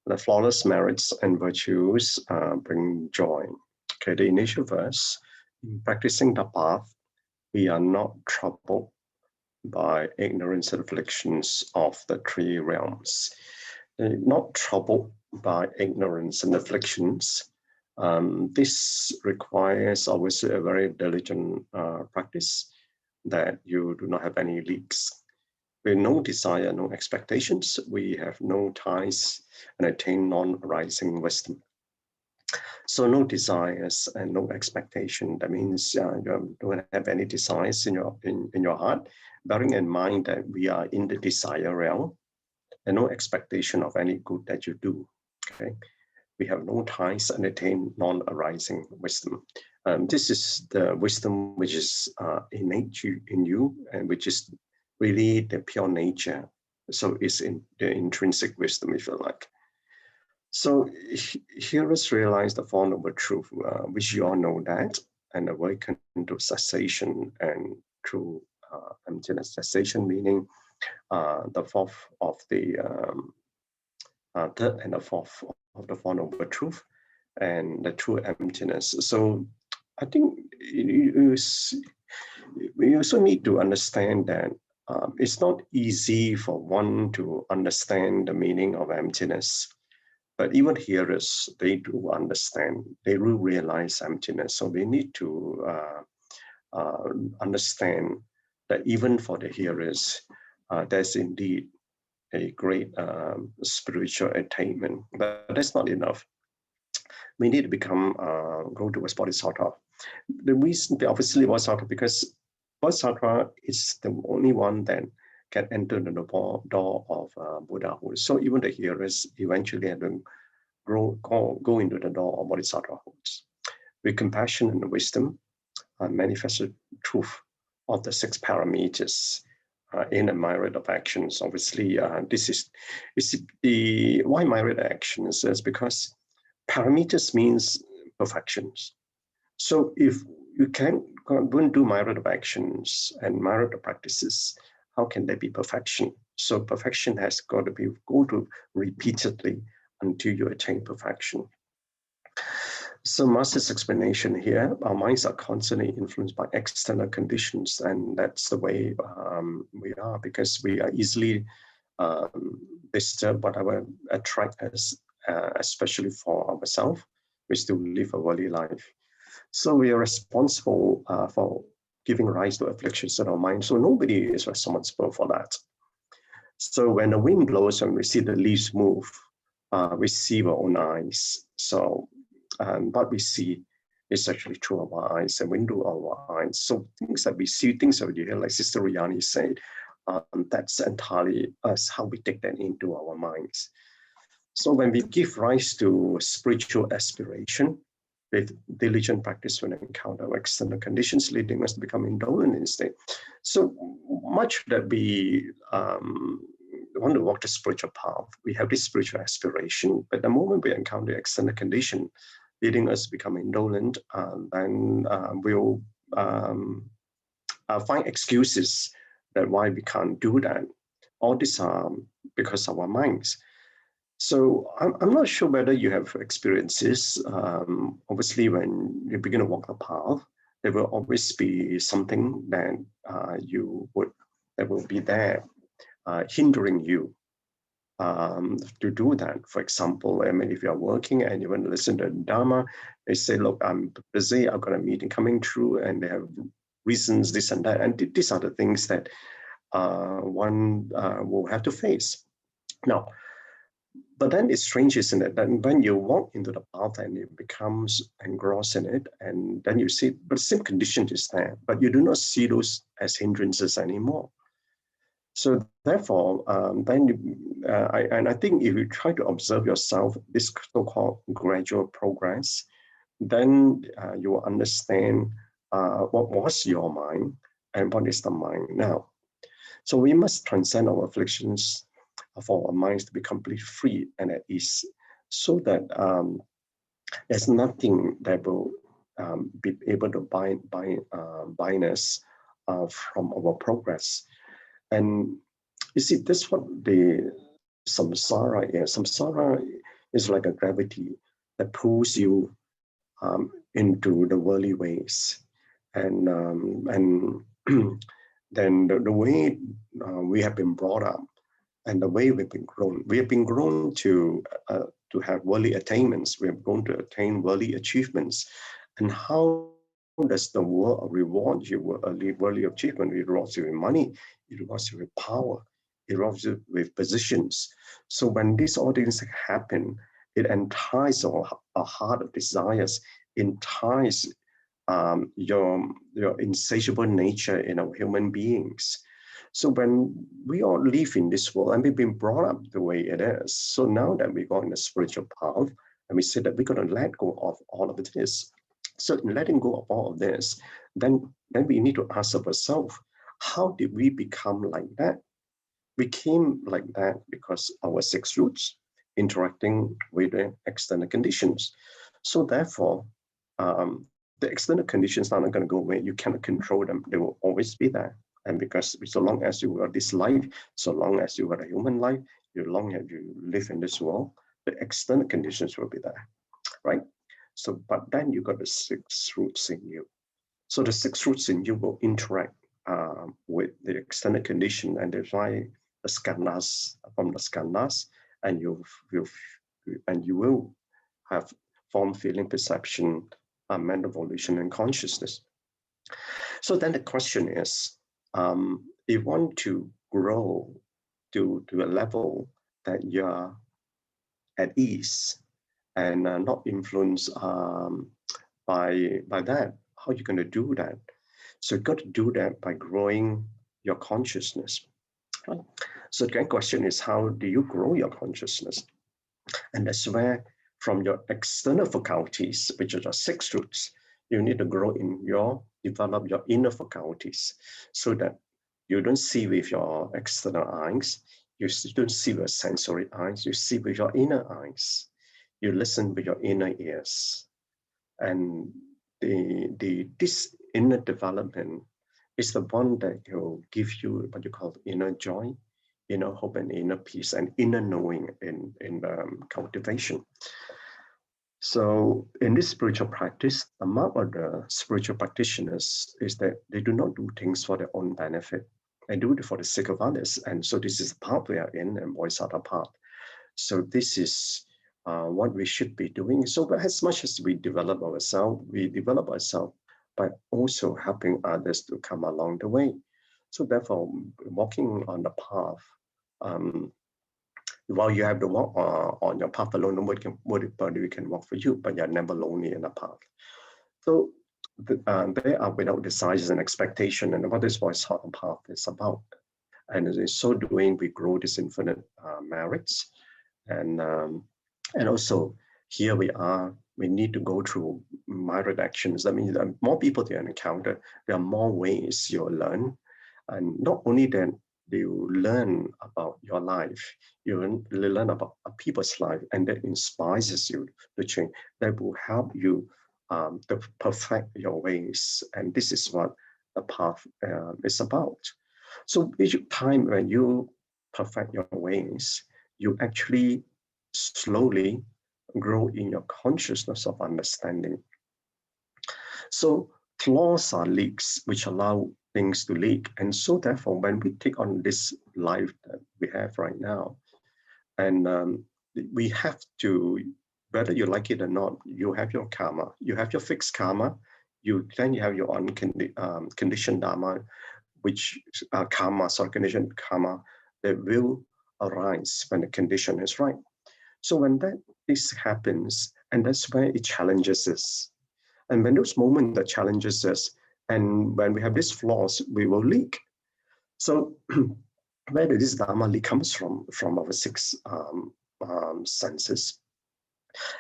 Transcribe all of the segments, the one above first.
The flawless merits and virtues bring joy. Okay, the initial verse, in practicing the path, we are not troubled by ignorance and afflictions of the three realms. Not troubled by ignorance and afflictions. This requires obviously a very diligent practice, that you do not have any leaks. With no desire, no expectations, we have no ties and attain non-arising wisdom. So no desires and no expectation. That means you don't have any desires in your heart, bearing in mind that we are in the desire realm, and no expectation of any good that you do. Okay, we have no ties and attain non-arising wisdom. This is the wisdom which is innate in you, and which is really the pure nature. So it's in the intrinsic wisdom, if you like. So hearers realize the Four Noble Truths, which you all know that, and awaken to cessation and true emptiness. Cessation meaning the fourth of the third and the fourth of the Four Noble Truths, and the true emptiness. So I think we also need to understand that it's not easy for one to understand the meaning of emptiness. But even hearers, they do understand, they do realize emptiness. So we need to understand that even for the hearers, there's indeed a great spiritual attainment, but that's not enough. We need to become, go towards Bodhisattva. The reason, obviously, Bodhisattva, because Bodhisattva is the only one that can enter the door of Buddhahood. So even the hearers eventually have to go into the door of Bodhisattvahood. With compassion and wisdom, manifested truth of the 6 parameters in a myriad of actions. Obviously, this is the why myriad actions is because parameters means perfections. So if you don't do myriad of actions and myriad of practices, how can there be perfection? So perfection has got to go to repeatedly until you attain perfection. So Master's explanation here, our minds are constantly influenced by external conditions, and that's the way we are, because we are easily disturbed by whatever attract us, especially for ourselves. We still live a worldly life. So we are responsible for giving rise to afflictions in our mind. So nobody is responsible for that. So when the wind blows and we see the leaves move, we see our own eyes. So what we see is actually through our eyes, a window of our eyes. So things that we see, things that we hear, like Sister Riani said, that's entirely us, how we take that into our minds. So when we give rise to spiritual aspiration, with diligent practice when encounter external conditions, leading us to become indolent instead. So much that we want to walk the spiritual path, we have this spiritual aspiration, but the moment we encounter external condition, leading us to become indolent, then we'll find excuses that why we can't do that. All these are because of our minds. So I'm not sure whether you have experiences. Obviously, when you begin to walk the path, there will always be something that that will be there hindering you to do that. For example, I mean, if you're working and you want to listen to Dharma, they say, look, I'm busy, I've got a meeting coming through, and they have reasons, this and that. And these are the things that one will have to face. Now, but then it's strange, isn't it? That when you walk into the path and it becomes engrossed in it, and then you see, but the same condition is there, but you do not see those as hindrances anymore. So therefore, I think if you try to observe yourself, this so-called gradual progress, then you will understand what was your mind and what is the mind now. So we must transcend our afflictions for our minds to be completely free and at ease, so that there's nothing that will be able to bind us from our progress. And you see, this is what the samsara is. Samsara It's like a gravity that pulls you into the worldly ways. And then the way we have been brought up and the way we have been grown to have worldly attainments. We have grown to attain worldly achievements. And how does the world reward you with a worldly achievement? It rewards you with money, it rewards you with power, it rewards you with positions. So when all things happen, it entices our heart of desires, entice your insatiable nature in our human beings. So when we all live in this world and we've been brought up the way it is, so now that we go on a spiritual path and we say that we're going to let go of all of this. So in letting go of all of this, then we need to ask ourselves, how did we become like that? We came like that because our six roots interacting with the external conditions. So therefore, the external conditions are not going to go away. You cannot control them. They will always be there. And because so long as you are this life, so long as you are a human life, so long as you live in this world, the external conditions will be there, right? So, but then you got the six roots in you. So the six roots in you will interact with the external condition, and that's why the skandhas from the skandhas, and you will have form, feeling, perception, mental volition, and consciousness. So then the question is, if you want to grow to a level that you're at ease and not influenced by that, how are you going to do that? So you've got to do that by growing your consciousness. Right? So the question is, how do you grow your consciousness? And that's where, from your external faculties, which are the six roots, you need to develop your inner faculties so that you don't see with your external eyes, you don't see with sensory eyes, you see with your inner eyes. You listen with your inner ears. And this inner development is the one that will give you what you call inner joy, inner hope, and inner peace, and inner knowing in cultivation. So in this spiritual practice, the mark of the spiritual practitioners is that they do not do things for their own benefit. They do it for the sake of others. And so this is the path we are in, and voice out the path. So this is what we should be doing. So as much as we develop ourselves by also helping others to come along the way. So therefore, walking on the path, while you have to walk on your path alone, nobody can walk for you, but you're never lonely in the path. So they are without desires and expectation, and what this voice path is about. And in so doing, we grow this infinite merits. And also here we need to go through myriad actions. That means that more people you encounter, there are more ways you'll learn. And not only that, you learn about your life, you learn about a people's life, and that inspires you to change. That will help you to perfect your ways. And this is what the path is about. So each time when you perfect your ways, you actually slowly grow in your consciousness of understanding. So flaws are leaks which allow things to leak. And so therefore, when we take on this life that we have right now, and we have to, whether you like it or not, you have your karma, you have your fixed karma, then you have your unconditioned dharma, which conditioned karma that will arise when the condition is right. So when this happens, and that's where it challenges us. And when those moments that challenges us, and when we have these flaws, we will leak. So where did this dharma leak comes from our six senses.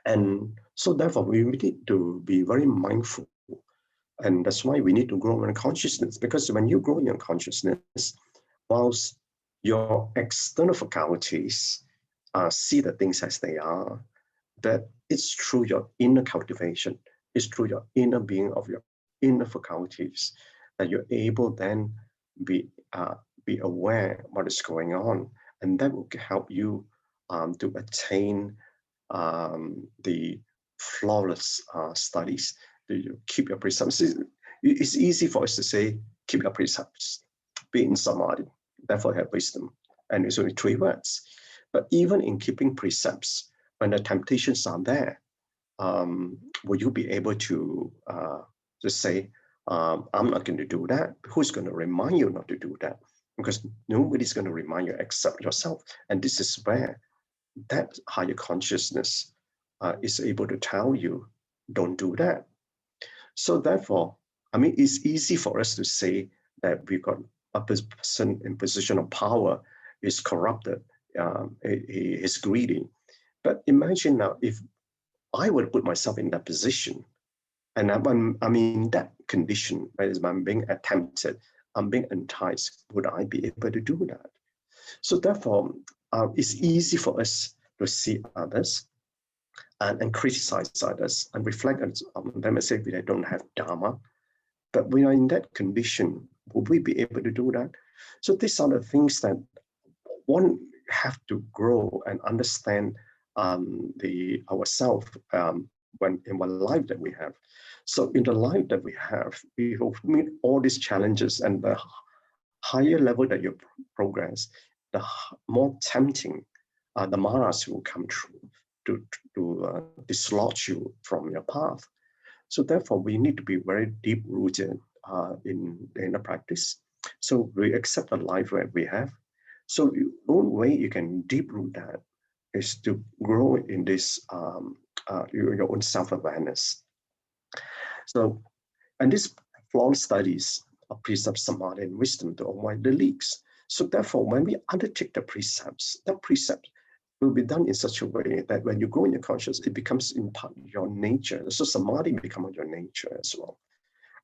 And so therefore we need to be very mindful. And that's why we need to grow in consciousness, because when you grow in your consciousness, whilst your external faculties see the things as they are, that it's through your inner cultivation, it's through your inner being of your inner faculties that you're able then be aware what is going on, and that will help you to attain the flawless studies. You keep your precepts. It's easy for us to say, keep your precepts, be in samadhi, therefore have wisdom. And it's only 3 words. But even in keeping precepts, when the temptations are there, will you be able to just say, I'm not going to do that? Who's going to remind you not to do that? Because nobody's going to remind you except yourself. And this is where that higher consciousness is able to tell you, don't do that. So therefore, I mean, it's easy for us to say that we've got a person in position of power is corrupted, he is greedy. But imagine now, if I would put myself in that position, and I'm in that condition, where I'm being attempted, I'm being enticed, would I be able to do that? So therefore, it's easy for us to see others and criticize others and reflect on them and say, they don't have Dharma. But we are in that condition, will we be able to do that? So these are the things that one have to grow and understand ourselves when in one life that we have. So in the life that we have, we will meet all these challenges, and the higher level that you progress, the more tempting the maras will come through to dislodge you from your path. So therefore, we need to be very deep-rooted in the practice. So we accept the life that we have. So the only way you can deep-root that is to grow in this your own self-awareness. So, and this flawless studies of precepts, samadhi, and wisdom to avoid the leaks. So therefore, when we undertake the precepts, that precept will be done in such a way that when you grow in your consciousness, it becomes in part your nature. So samadhi becomes your nature as well.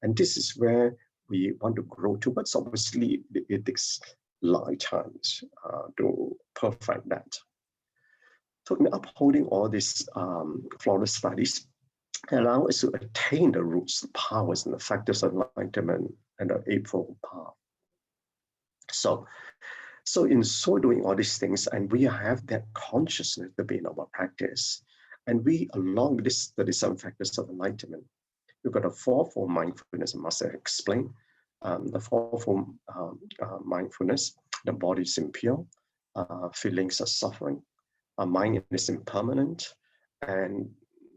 And this is where we want to grow towards. Obviously, it takes lifetimes to perfect that. So in upholding all these flawless studies, allow us to attain the roots, the powers, and the factors of enlightenment and the Eightfold Path. So in so doing all these things, and we have that consciousness to be in our practice, and we, along with this 37 factors of enlightenment, we've got a fourfold mindfulness, and Master explained the fourfold mindfulness. The body is impure, feelings are suffering, mind is impermanent, and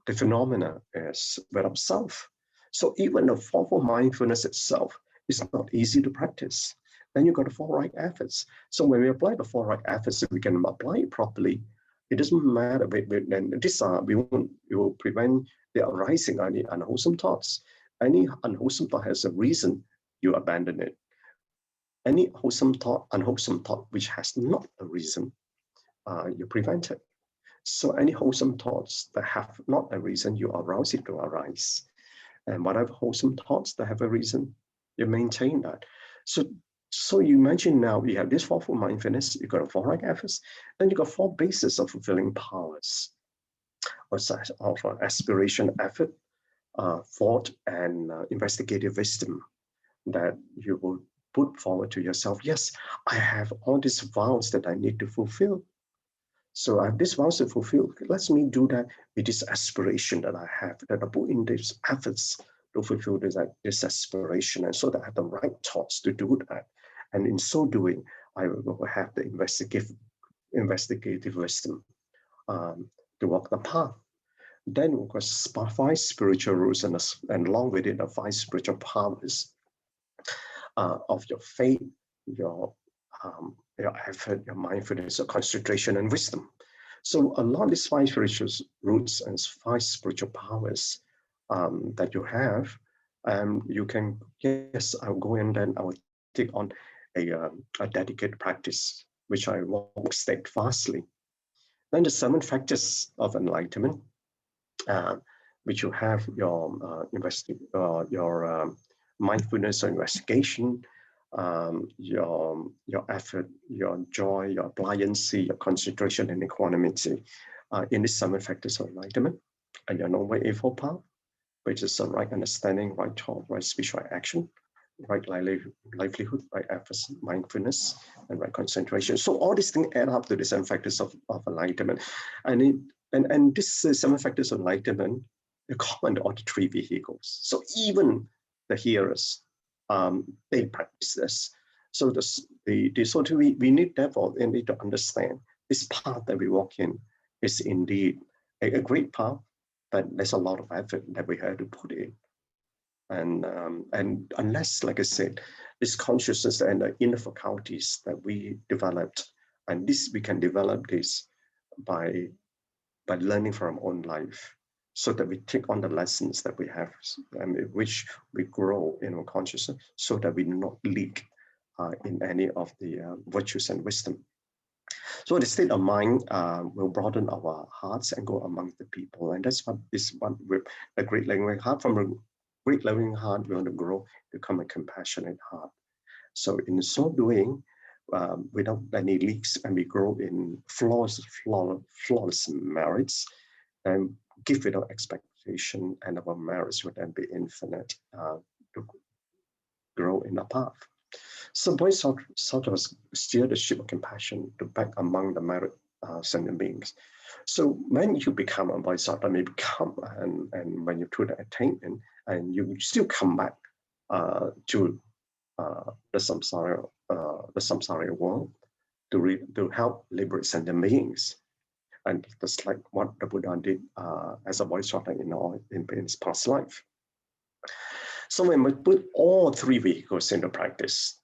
the phenomena is without self. So even the fourfold mindfulness itself is not easy to practice. Then you've got the 4 right efforts. So when we apply the 4 right efforts, if we can apply it properly, it doesn't matter. Then we will prevent the arising of any unwholesome thoughts. Any unwholesome thought has a reason, you abandon it. Any unwholesome thought which has not a reason, you prevent it. So any wholesome thoughts that have not a reason, you arouse it to arise. And whatever wholesome thoughts that have a reason, you maintain that. So you imagine now we have this fourfold mindfulness, you've got a 4 right efforts, then you've got 4 bases of fulfilling powers of aspiration, effort, thought, and investigative wisdom that you will put forward to yourself. Yes, I have all these vows that I need to fulfill. So I have these vows to fulfill. Let me do that with this aspiration that I have, that I put in these efforts to fulfill this aspiration, and so that I have the right thoughts to do that. And in so doing, I will have the investigative wisdom to walk the path. Then, of course, 5 spiritual rules, and along with it, the 5 spiritual powers of your faith, your effort, your mindfulness, your concentration, and wisdom. So along these 5 spiritual roots and 5 spiritual powers that you have, you can, yes, I'll go and then I will take on a dedicated practice, which I walk steadfastly. Then the 7 factors of enlightenment, which you have your mindfulness or investigation, your effort, your joy, your pliancy, your concentration, and equanimity in these 7 factors of enlightenment, and your Noble Eightfold Path, which is the right understanding, right thought, right speech, right action, right livelihood, right efforts, mindfulness, and right concentration. So all these things add up to the 7 factors of enlightenment. And And this 7 factors of enlightenment, they're common to all the 3 vehicles. So even the hearers, they practice this. So we need, therefore, we need to understand this path that we walk in is indeed a great path, but there's a lot of effort that we have to put in. And unless, like I said, this consciousness and the inner faculties that we developed, and this we can develop this by learning from our own life, so that we take on the lessons that we have, which we grow in our consciousness, so that we do not leak in any of the virtues and wisdom. So the state of mind will broaden our hearts and go among the people. And that's what is what with a great loving heart. From a great loving heart, we want to grow, become a compassionate heart. So in so doing, without any leaks, and we grow in flawless merits, and give without expectation, and our merits would then be infinite to grow in the path. So Bodhisattvas steer the ship of compassion to back among the merit sentient beings. So when you become a Bodhisattva, may become, and when you do the attainment, and you still come back to the samsara world to help liberate sentient beings. And that's like what the Buddha did as a Bodhisattva in his past life. So when we put all 3 vehicles into practice,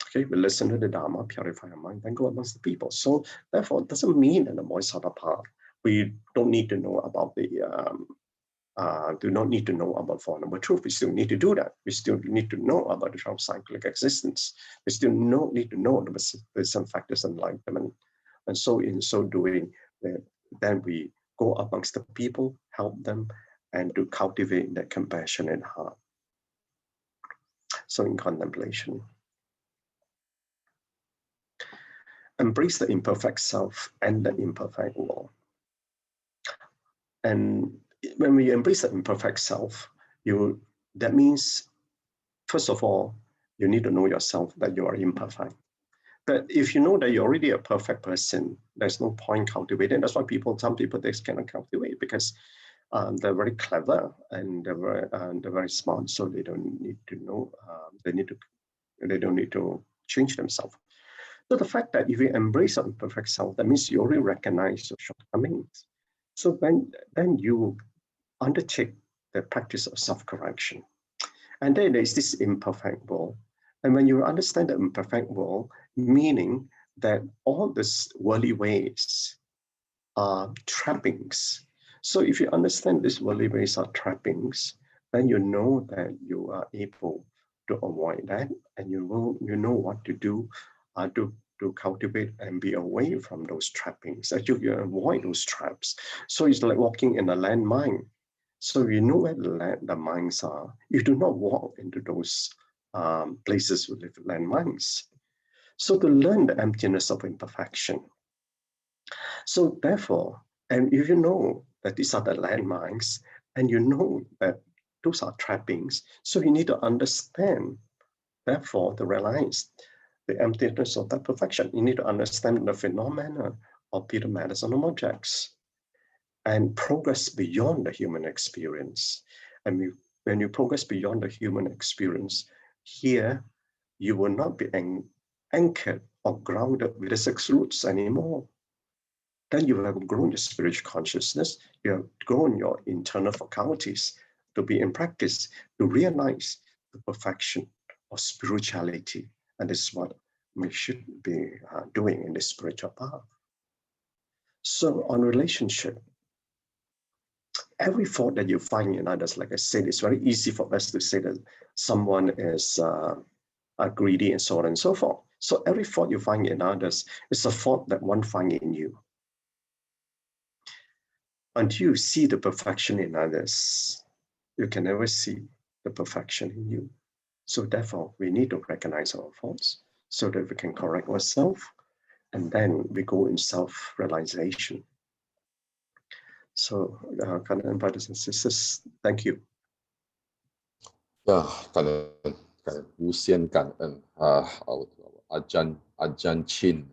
okay, we listen to the Dharma, purify our mind, then go amongst the people. So therefore, it doesn't mean that the Bodhisattva path, we don't need to know about the, do not need to know about Four Noble Truths. We still need to do that. We still need to know about the 12 cyclic existence. We still need to know the 7 factors of enlightenment. And so in so doing, then we go amongst the people, help them, and to cultivate that compassionate heart. So in contemplation, embrace the imperfect self and the imperfect world. And when we embrace the imperfect self, that means, first of all, you need to know yourself that you are imperfect. But if you know that you're already a perfect person, there's no point cultivating. That's why some people they cannot cultivate, because they're very clever and they're very smart, so they don't need to know. They don't need to change themselves. So the fact that if you embrace an imperfect self, that means you already recognize your shortcomings. So then you undertake the practice of self-correction. And then there's this imperfect world. And when you understand the imperfect world, meaning that all these worldly ways are trappings. So if you understand these worldly ways are trappings, then you know that you are able to avoid that, and you know what to do to cultivate and be away from those trappings, that you avoid those traps. So it's like walking in a landmine. So you know where the mines are. You do not walk into those places with landmines. So to learn the emptiness of imperfection. So therefore, and if you know that these are the landmines, and you know that those are trappings, so you need to understand, therefore, to realize the emptiness of that perfection. You need to understand the phenomena of Peter Madison objects and progress beyond the human experience. And when you progress beyond the human experience, here you will not be anchored or grounded with the 6 roots anymore. Then you have grown your spiritual consciousness, you have grown your internal faculties to be in practice, to realize the perfection of spirituality. And this is what we should be doing in this spiritual path. So on relationship, every fault that you find in others, like I said, it's very easy for us to say that someone is greedy and so on and so forth. So every fault you find in others is a fault that one finds in you. Until you see the perfection in others, you can never see the perfection in you. So therefore, we need to recognize our faults so that we can correct ourselves, and then we go in self-realization. So, Gan En brothers and sisters, thank you. 感恩，无限感恩啊！阿占钦